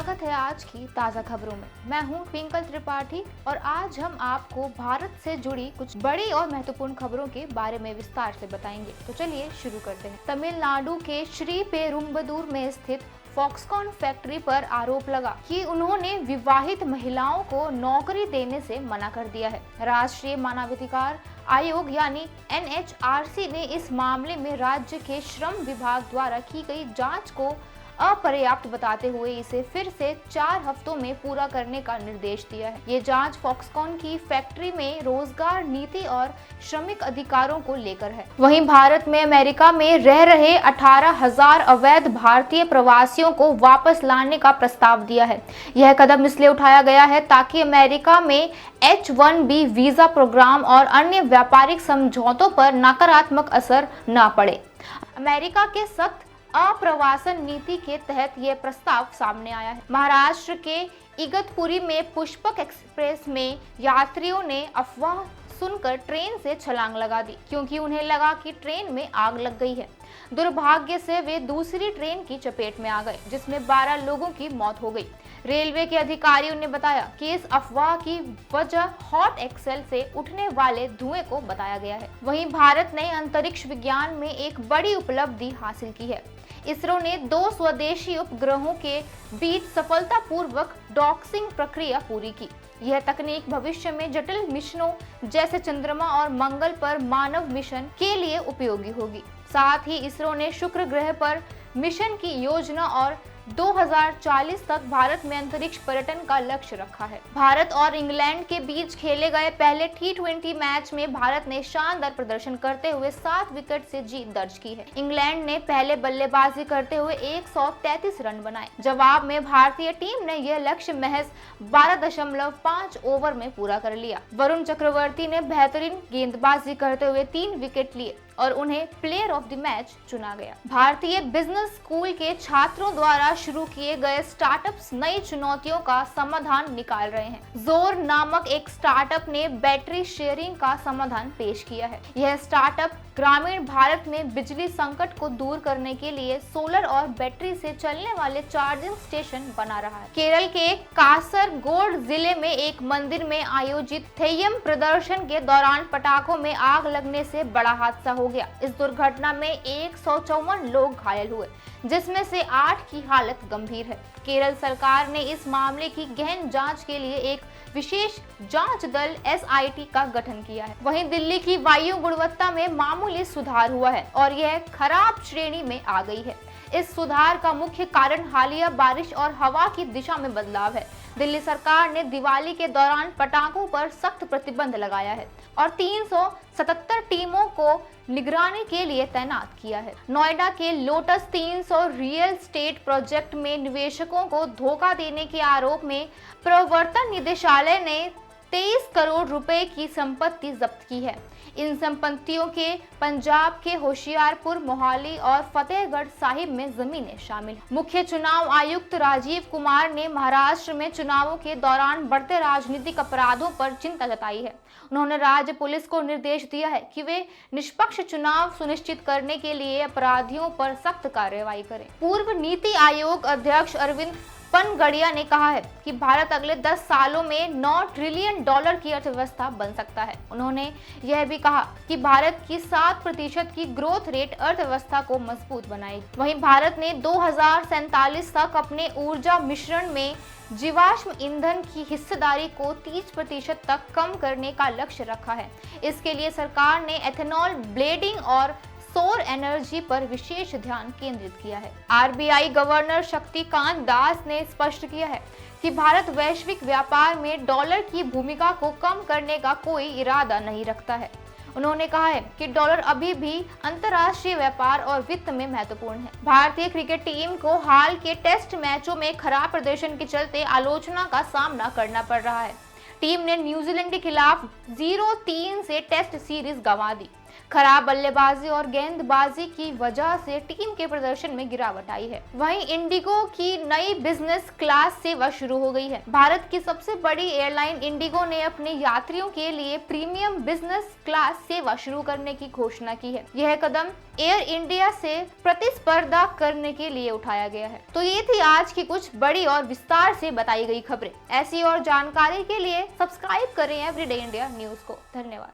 स्वागत है आज की ताज़ा खबरों में। मैं हूं ट्विंकल त्रिपाठी और आज हम आपको भारत से जुड़ी कुछ बड़ी और महत्वपूर्ण खबरों के बारे में विस्तार से बताएंगे। तो चलिए शुरू करते हैं। तमिलनाडु के श्री पेरुम्बदूर में स्थित फॉक्सकॉन फैक्ट्री पर आरोप लगा कि उन्होंने विवाहित महिलाओं को नौकरी देने से मना कर दिया है। राष्ट्रीय मानवाधिकार आयोग यानी NHRC ने इस मामले में राज्य के श्रम विभाग द्वारा की गई जांच को अपर्याप्त बताते हुए इसे फिर से 4 हफ्तों में पूरा करने का निर्देश दिया है। ये जांच फॉक्सकॉन की फैक्ट्री में रोजगार नीति और श्रमिक अधिकारों को लेकर है। वहीं भारत में अमेरिका में रह रहे 18,000 अवैध भारतीय प्रवासियों को वापस लाने का प्रस्ताव दिया है। यह कदम इसलिए उठाया गया है ताकि अमेरिका में H-1B वीजा प्रोग्राम और अन्य व्यापारिक समझौतों पर नकारात्मक असर न पड़े। अमेरिका के सख्त अप्रवासन नीति के तहत यह प्रस्ताव सामने आया है। महाराष्ट्र के इगतपुरी में पुष्पक एक्सप्रेस में यात्रियों ने अफवाह सुनकर ट्रेन से छलांग लगा दी क्योंकि उन्हें लगा कि ट्रेन में आग लग गई है। दुर्भाग्य से वे दूसरी ट्रेन की चपेट में आ गए जिसमें 12 लोगों की मौत हो गई। रेलवे के अधिकारियों ने बताया कि इस अफवाह की वजह हॉट एक्सेल से उठने वाले धुएं को बताया गया है। वहीं भारत ने अंतरिक्ष विज्ञान में एक बड़ी उपलब्धि हासिल की है। इसरो ने 2 स्वदेशी उपग्रहों के बीच सफलतापूर्वक डॉकिंग प्रक्रिया पूरी की। यह तकनीक भविष्य में जटिल मिशनों जैसे चंद्रमा और मंगल पर मानव मिशन के लिए उपयोगी होगी। साथ ही इसरो ने शुक्र ग्रह पर मिशन की योजना और 2040 तक भारत में अंतरिक्ष पर्यटन का लक्ष्य रखा है। भारत और इंग्लैंड के बीच खेले गए पहले T20 मैच में भारत ने शानदार प्रदर्शन करते हुए 7 विकेट से जीत दर्ज की है। इंग्लैंड ने पहले बल्लेबाजी करते हुए 133 रन बनाए। जवाब में भारतीय टीम ने यह लक्ष्य महज 12.5 ओवर में पूरा कर लिया। वरुण चक्रवर्ती ने बेहतरीन गेंदबाजी करते हुए 3 विकेट लिए और उन्हें प्लेयर ऑफ द मैच चुना गया। भारतीय बिजनेस स्कूल के छात्रों द्वारा शुरू किए गए स्टार्टअप्स नई चुनौतियों का समाधान निकाल रहे हैं। जोर नामक एक स्टार्टअप ने बैटरी शेयरिंग का समाधान पेश किया है। यह स्टार्टअप ग्रामीण भारत में बिजली संकट को दूर करने के लिए सोलर और बैटरी से चलने वाले चार्जिंग स्टेशन बना रहा है। केरल के कासरगोड जिले में एक मंदिर में आयोजित थेयम प्रदर्शन के दौरान पटाखों में आग लगने से बड़ा हादसा हो गया। इस दुर्घटना में 154 लोग घायल हुए जिसमें से 8 की हालत गंभीर है। केरल सरकार ने इस मामले की गहन जांच के लिए एक विशेष जांच दल SIT का गठन किया है। वहीं दिल्ली की वायु गुणवत्ता में मामूली सुधार हुआ है और यह खराब श्रेणी में आ गई है। इस सुधार का मुख्य कारण हालिया बारिश और हवा की दिशा में बदलाव है। दिल्ली सरकार ने दिवाली के दौरान पटाखों पर सख्त प्रतिबंध लगाया है और 377 टीमों को निगरानी के लिए तैनात किया है। नोएडा के लोटस 300 रियल एस्टेट प्रोजेक्ट में निवेशकों को धोखा देने के आरोप में प्रवर्तन निदेशालय ने 23 करोड़ रुपए की संपत्ति जब्त की है। इन संपत्तियों के पंजाब के होशियारपुर, मोहाली और फतेहगढ़ साहिब में जमीनें शामिल हैं। मुख्य चुनाव आयुक्त राजीव कुमार ने महाराष्ट्र में चुनावों के दौरान बढ़ते राजनीतिक अपराधों पर चिंता जताई है। उन्होंने राज्य पुलिस को निर्देश दिया है कि वे निष्पक्ष चुनाव सुनिश्चित करने के लिए अपराधियों पर सख्त कार्रवाई करें। पूर्व नीति आयोग अध्यक्ष अरविंद पनगड़िया ने कहा है कि भारत अगले 10 सालों में $9 ट्रिलियन की अर्थव्यवस्था बन सकता है। उन्होंने यह भी कहा कि भारत की 7% की ग्रोथ रेट अर्थव्यवस्था को मजबूत बनाएगी। वहीं भारत ने 2047 तक अपने ऊर्जा मिश्रण में जीवाश्म ईंधन की हिस्सेदारी को 30% तक कम करने का लक्ष्य रखा है। इसके लिए सरकार ने एथेनॉल ब्लेंडिंग और सौर एनर्जी पर विशेष ध्यान केंद्रित किया है। RBI गवर्नर शक्तिकांत दास ने स्पष्ट किया है कि भारत वैश्विक व्यापार में डॉलर की भूमिका को कम करने का कोई इरादा नहीं रखता है। उन्होंने कहा है कि डॉलर अभी भी अंतर्राष्ट्रीय व्यापार और वित्त में महत्वपूर्ण है। भारतीय क्रिकेट टीम को हाल के टेस्ट मैचों में खराब प्रदर्शन के चलते आलोचना का सामना करना पड़ रहा है। टीम ने न्यूजीलैंड के खिलाफ 0-3 से टेस्ट सीरीज गंवा दी। खराब बल्लेबाजी और गेंदबाजी की वजह से टीम के प्रदर्शन में गिरावट आई है। वहीं इंडिगो की नई बिजनेस क्लास सेवा शुरू हो गई है। भारत की सबसे बड़ी एयरलाइन इंडिगो ने अपने यात्रियों के लिए प्रीमियम बिजनेस क्लास सेवा शुरू करने की घोषणा की है। यह कदम एयर इंडिया से प्रतिस्पर्धा करने के लिए उठाया गया है। तो ये थी आज की कुछ बड़ी और विस्तार से बताई गई खबरें। ऐसी और जानकारी के लिए सब्सक्राइब करें एवरीडे इंडिया न्यूज को। धन्यवाद।